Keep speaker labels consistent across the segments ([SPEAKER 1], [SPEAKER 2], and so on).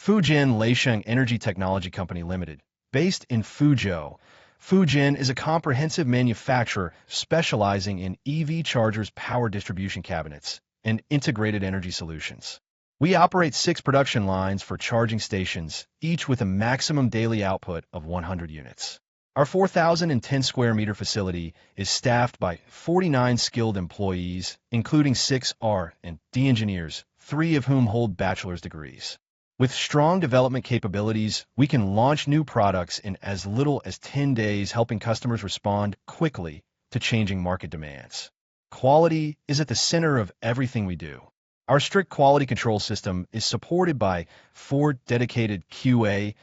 [SPEAKER 1] Fujin Leisheng Energy Technology Company Limited. Based in Fuzhou, Fujin is a comprehensive manufacturer specializing in EV chargers, power distribution cabinets, and integrated energy solutions. We operate 6 production lines for charging stations, each with a maximum daily output of 100 units. Our 4,010 square meter facility is staffed by 49 skilled employees, including 6 R&D engineers, 3 of whom hold bachelor's degrees. With strong development capabilities, we can launch new products in as little as 10 days, helping customers respond quickly to changing market demands. Quality is at the center of everything we do. Our strict quality control system is supported by 4 dedicated QA/QC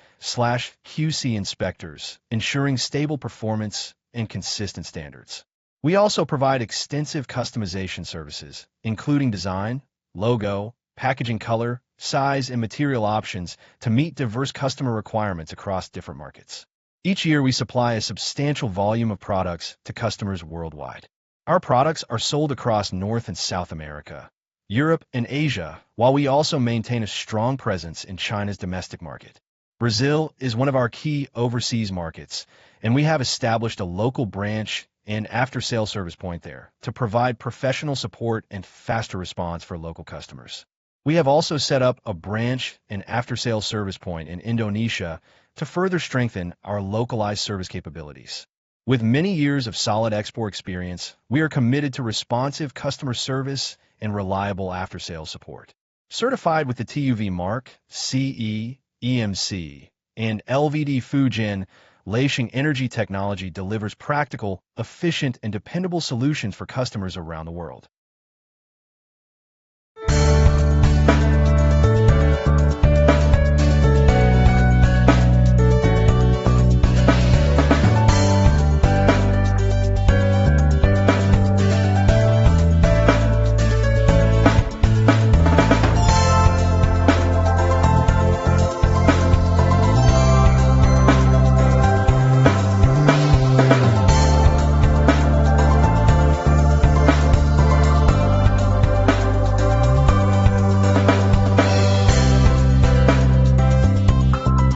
[SPEAKER 1] inspectors, ensuring stable performance and consistent standards. We also provide extensive customization services, including design, logo, packaging color, size, and material options to meet diverse customer requirements across different markets. Each year, we supply a substantial volume of products to customers worldwide. Our products are sold across North and South America, Europe, and Asia, while we also maintain a strong presence in China's domestic market. Brazil is one of our key overseas markets, and we have established a local branch and after-sales service point there to provide professional support and faster response for local customers. We have also set up a branch and after-sales service point in Indonesia to further strengthen our localized service capabilities. With many years of solid export experience, we are committed to responsive customer service and reliable after-sales support. Certified with the TÜV mark, CE, EMC, and LVD, Fujin Leisheng Energy Technology delivers practical, efficient, and dependable solutions for customers around the world.